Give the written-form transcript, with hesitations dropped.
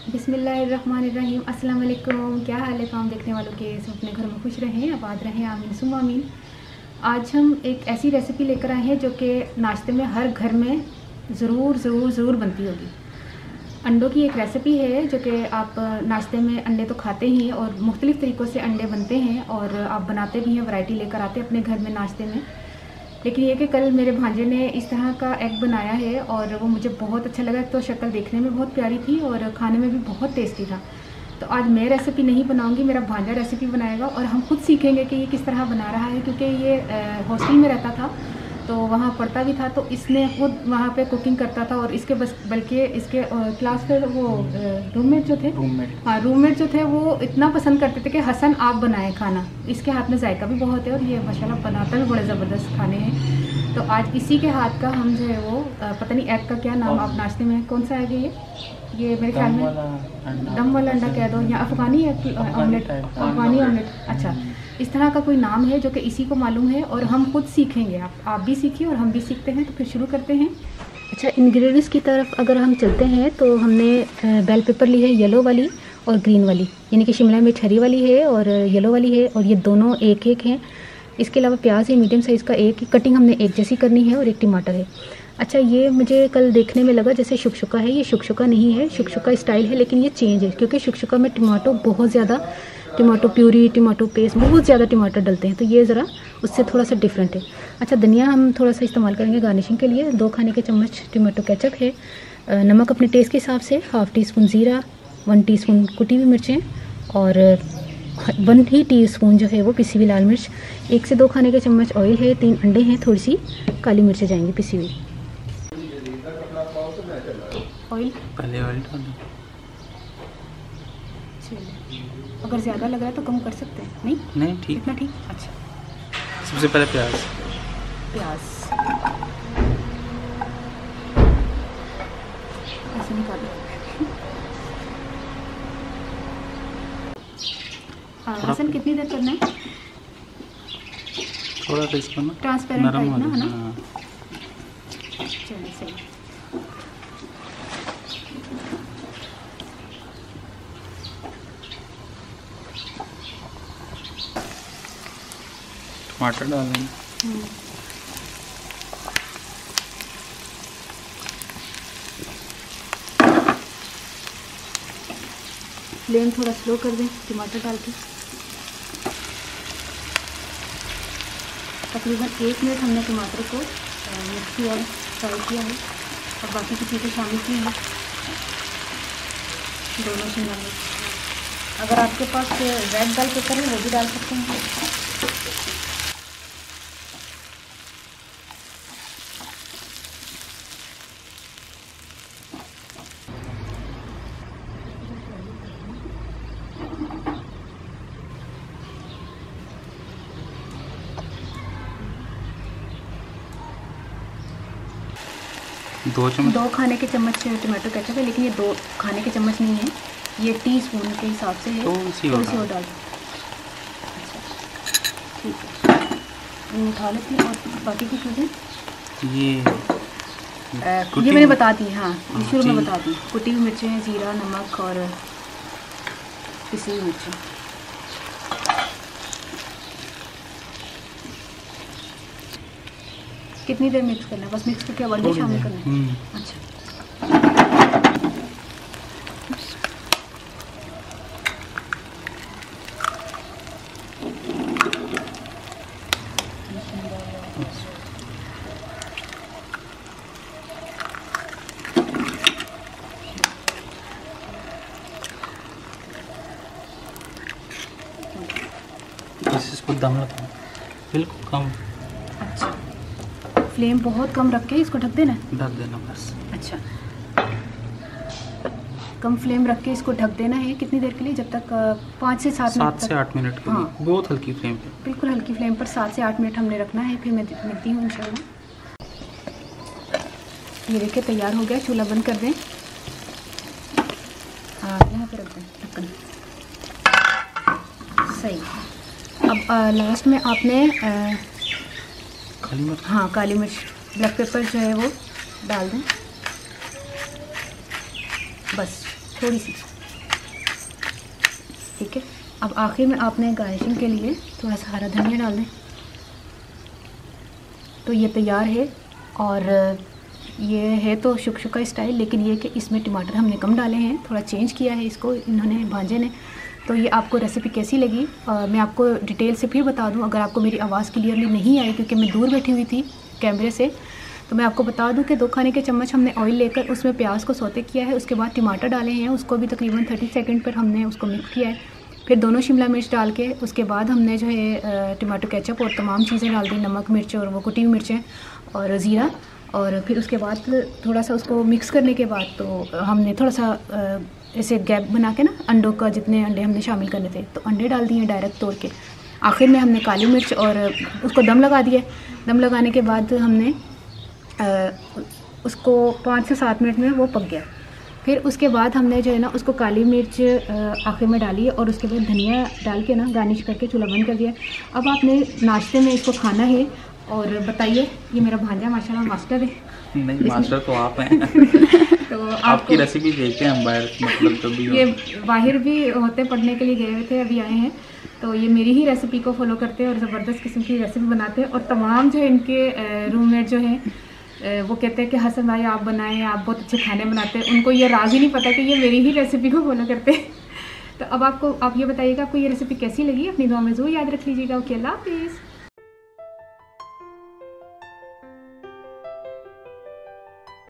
बिस्मिल्लाहिर्रहमानिर्रहीम। अस्सलाम वालेकुम। क्या हाल है तमाम देखने वालों के? सब अपने घर में खुश रहें, आबाद रहें, आमीन सुम्मा आमीन। आज हम एक ऐसी रेसिपी लेकर आए हैं जो कि नाश्ते में हर घर में ज़रूर बनती होगी। अंडों की एक रेसिपी है जो कि आप नाश्ते में अंडे तो खाते ही हैं और मुख्तलिफ़ तरीक़ों से अंडे बनते हैं और आप बनाते भी हैं, वैरायटी लेकर आते हैं अपने घर में नाश्ते में। लेकिन ये कि कल मेरे भांजे ने इस तरह का एग बनाया है और वो मुझे बहुत अच्छा लगा। तो शक्ल देखने में बहुत प्यारी थी और खाने में भी बहुत टेस्टी था। तो आज मैं रेसिपी नहीं बनाऊंगी, मेरा भांजा रेसिपी बनाएगा और हम खुद सीखेंगे कि ये किस तरह बना रहा है, क्योंकि ये हॉस्टल में रहता था तो वहाँ पढ़ता भी था, तो इसने खुद वहाँ पे कुकिंग करता था और इसके बल्कि इसके क्लास पे वो रूममेट जो थे रूममेट जो थे वो इतना पसंद करते थे कि हसन आप बनाएं खाना। इसके हाथ में जायका भी बहुत है और ये माशाल्लाह बनाता भी बड़े ज़बरदस्त खाने हैं। तो आज इसी के हाथ का हम जो है वो पता नहीं एग का क्या नाम आप नाश्ते में कौन सा एग है ये मेरे ख्याल में दम वाला अंडा कह दो या अफ़गानी ऑमलेट, अफ़गानी ऑमलेट। अच्छा, इस तरह का कोई नाम है जो कि इसी को मालूम है और हम खुद सीखेंगे। आप भी सीखिए और हम भी सीखते हैं। तो फिर शुरू करते हैं। अच्छा, इंग्रेडिएंट्स की तरफ अगर हम चलते हैं तो हमने बेल पेपर ली है येलो वाली और ग्रीन वाली, यानी कि शिमला मिर्च हरी वाली है और येलो वाली है और ये दोनों एक एक हैं। इसके अलावा प्याज है मीडियम साइज़ का, एक कटिंग हमने एक जैसी करनी है और एक टमाटर है। अच्छा, ये मुझे कल देखने में लगा जैसे शुकशुका है, ये शुकशुका नहीं है, शुकशुका स्टाइल है लेकिन ये चेंज है क्योंकि शुकशुका में टमाटो बहुत ज़्यादा, टमाटो प्यूरी, टमाटो पेस्ट, बहुत ज़्यादा टमाटर डलते हैं, तो ये ज़रा उससे थोड़ा सा डिफरेंट है। अच्छा, धनिया हम थोड़ा सा इस्तेमाल करेंगे गार्निशिंग के लिए। 2 खाने के चम्मच टमाटो केचप है। नमक अपने टेस्ट के हिसाब से, हाफ़ टी स्पून ज़ीरा, 1 टीस्पून कुटी हुई मिर्चें और 1 ही टीस्पून जो है वो पिसी हुई लाल मिर्च। 1 से 2 खाने के चम्मच ऑयल है। 3 अंडे हैं, थोड़ी सी काली मिर्चें जाएंगी पिसी हुई। ऑयल पहले ऑयल अगर ज़्यादा लग रहा है तो कम कर सकते हैं। नहीं ठीक, इतना ठीक। अच्छा, सबसे पहले प्याज ऐसे निकालो। हसन कितनी देर करना है? थोड़ा टेस्ट करना, ट्रांसपेरेंट टाइप ना, है ना? हाँ। चलिए सही। टमाटर डाल देंगे। फ्लेम थोड़ा स्लो कर दें टमाटर डाल के। तकरीबन 1 मिनट हमने टमाटर को मिक्सी और फ्राई किया है और बाकी की चीज़ें शामिल की हैं, दोनों शिमला मिर्च। अगर आपके पास रेड बेल पेपर है वो भी डाल सकते हैं। दो खाने के चम्मच टमाटो केचप है, लेकिन ये 2 खाने के चम्मच नहीं है, ये टीस्पून के हिसाब से है। थोड़ी सी और डाल। ठीक है, उठा लेती हूँ और बाकी की चीज़ें ये मैंने बता दी। हाँ, शुरू में बता दी। कुटी हुई मिर्चें, ज़ीरा, नमक और पिसी हुई मिर्चें। कितनी देर मिक्स करना है? बस मिक्स करके अब अंडे शामिल करना है। अच्छा, बस इसको दम लगाओ, बिल्कुल कम। अच्छा, फ्लेम बहुत कम रख के इसको ढक देना है? ढक देना बस। अच्छा, कम फ्लेम रख के इसको ढक देना है। कितनी देर के लिए? जब तक 5 से 7 मिनट। 7 से 8 मिनट के लिए। हाँ, बहुत हल्की फ्लेम पे, बिल्कुल हल्की फ्लेम पर 7 से 8 मिनट हमने रखना है। फिर मैं मिलती हूँ इंशाल्लाह। ये देखिए तैयार हो गया। चूल्हा बंद कर दें। हाँ, यहाँ पे रख दें ढक्कन। सही। अब लास्ट में आपने काली मिर्च, हाँ काली मिर्च, ब्लैक पेपर जो है वो डाल दें, बस थोड़ी सी। ठीक है। अब आखिर में आपने गार्निशिंग के लिए थोड़ा सा हरा धनिया डाल दें। तो ये तैयार है। और ये है तो शुक्शुका स्टाइल, लेकिन ये कि इसमें टमाटर हमने कम डाले हैं, थोड़ा चेंज किया है इसको इन्होंने भांजे ने। तो ये आपको रेसिपी कैसी लगी मैं आपको डिटेल से फिर बता दूं। अगर आपको मेरी आवाज़ क्लियरली नहीं आई क्योंकि मैं दूर बैठी हुई थी कैमरे से, तो मैं आपको बता दूं कि 2 खाने के चम्मच हमने ऑयल लेकर उसमें प्याज को सौते किया है। उसके बाद टमाटर डाले हैं, उसको भी तकरीबन 30 सेकंड पर हमने उसको मिक्स किया है। फिर दोनों शिमला मिर्च डाल के उसके बाद हमने जो है टमाटो केचप और तमाम चीज़ें डाल दी, नमक, मिर्च और वो कुटी हुई मिर्चें और ज़ीरा। और फिर उसके बाद थोड़ा सा उसको मिक्स करने के बाद तो हमने थोड़ा सा ऐसे गैप बना के ना, अंडों का जितने अंडे हमने शामिल करने थे तो अंडे डाल दिए डायरेक्ट तोड़ के। आखिर में हमने काली मिर्च और उसको दम लगा दिया। दम लगाने के बाद हमने उसको 5 से 7 मिनट में वो पक गया। फिर उसके बाद हमने जो है ना उसको काली मिर्च आखिर में डाली और उसके बाद धनिया डाल के ना गार्निश करके चूल्हा बंद कर दिया। अब आपने नाश्ते में इसको खाना है। और बताइए, ये मेरा भांजा माशाल्लाह मास्टर है। नहीं, मास्टर तो आप हैं। तो आपकी रेसिपी देखते हैं हम बाहर, मतलब जो भी ये बाहर भी होते पढ़ने के लिए गए हुए थे, अभी आए हैं। तो ये मेरी ही रेसिपी को फॉलो करते हैं और ज़बरदस्त किस्म की रेसिपी बनाते हैं। और तमाम जो इनके रूममेट जो हैं वो कहते हैं कि हसन भाई आप बनाएं, आप बहुत अच्छे खाने बनाते हैं। उनको ये राज ही नहीं पता कि ये मेरी ही रेसिपी को फॉलो करते हैं। तो अब आप ये बताइएगा आपको ये रेसिपी कैसी लगी। अपनी दुआ में ज़रूर याद रख लीजिएगा। ओके, अल्लाह हाफिज़।